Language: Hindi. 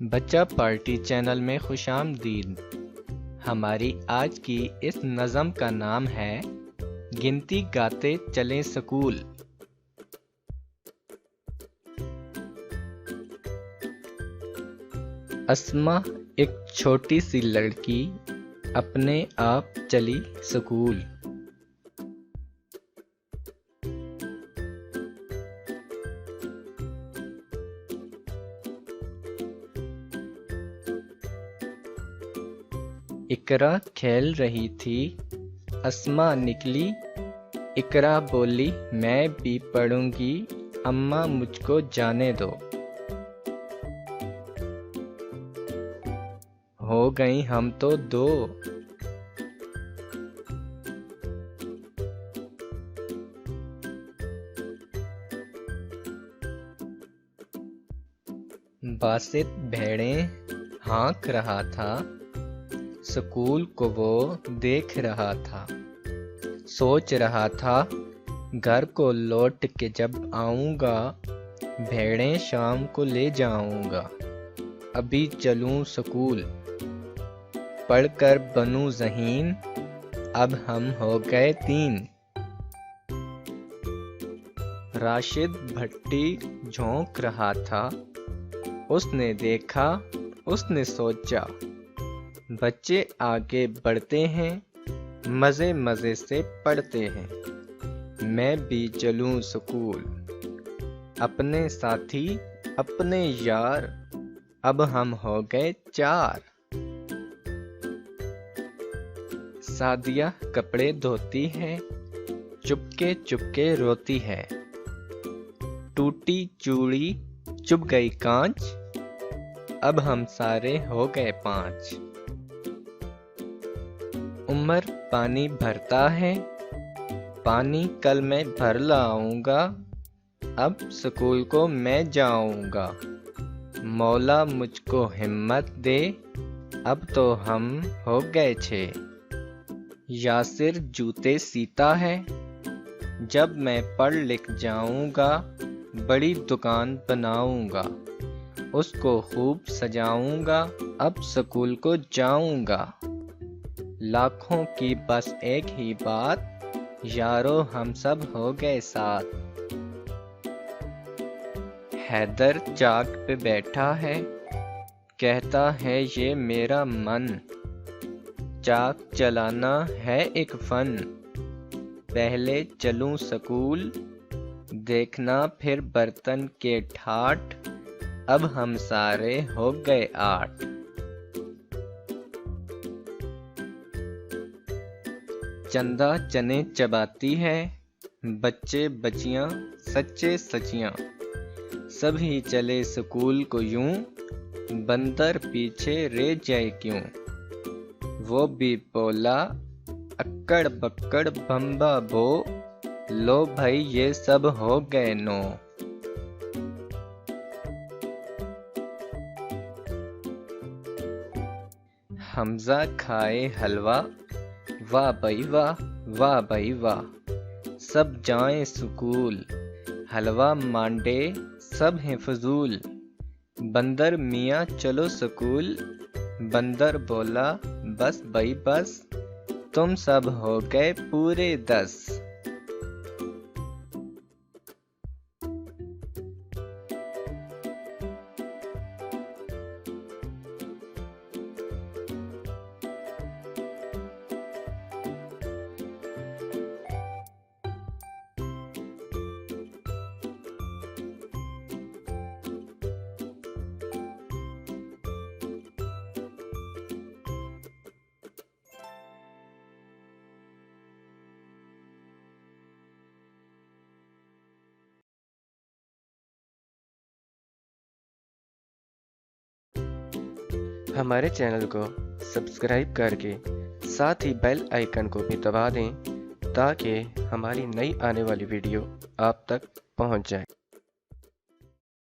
बच्चा पार्टी चैनल में खुशामदीद। हमारी आज की इस नज़म का नाम है गिनती गाते चलें स्कूल। अस्मा एक छोटी सी लड़की अपने आप चली स्कूल। इकरा खेल रही थी, अस्मा निकली। इकरा बोली मैं भी पढ़ूंगी, अम्मा मुझको जाने दो। हो गई हम तो दो। बासित भेड़ें हाँक रहा था, स्कूल को वो देख रहा था। सोच रहा था घर को लौट के जब आऊँगा, भेड़ें शाम को ले जाऊँगा। अभी चलूँ स्कूल, पढ़कर बनूँ ज़हीन, अब हम हो गए 3। राशिद भट्टी झोंक रहा था, उसने देखा, उसने सोचा बच्चे आगे बढ़ते हैं, मज़े मज़े से पढ़ते हैं। मैं भी चलूँ स्कूल, अपने साथी अपने यार, अब हम हो गए 4। सादिया कपड़े धोती है, चुपके चुपके रोती है। टूटी चूड़ी चुभ गई कांच, अब हम सारे हो गए 5। उमर पानी भरता है, पानी कल मैं भर लाऊंगा, अब स्कूल को मैं जाऊंगा। मौला मुझको हिम्मत दे, अब तो हम हो गए 6। यासिर जूते सीता है, जब मैं पढ़ लिख जाऊंगा, बड़ी दुकान बनाऊंगा। उसको खूब सजाऊंगा, अब स्कूल को जाऊंगा। लाखों की बस एक ही बात, यारो हम सब हो गए 7। हैदर चाक पे बैठा है, कहता है ये मेरा मन। चाक चलाना है एक फन, पहले चलूं स्कूल, देखना फिर बर्तन के ठाठ, अब हम सारे हो गए 8। चंदा चने चबाती है, बच्चे बच्चियां सच्चे सचियां। सभी चले स्कूल को यूं, बंदर पीछे रह जाए क्यों। वो भी बोला अक्कड़ बक्कड़ बम्बा बो, लो भाई ये सब हो गए 9। हमजा खाए हलवा, वाह भाई वाह, वाह भाई वाह। सब जाएं स्कूल, हलवा मांडे सब हैं फजूल। बंदर मियाँ चलो स्कूल, बंदर बोला बस भाई बस, तुम सब हो गए पूरे 10। हमारे चैनल को सब्सक्राइब करके साथ ही बेल आइकन को भी दबा दें, ताकि हमारी नई आने वाली वीडियो आप तक पहुंच जाए।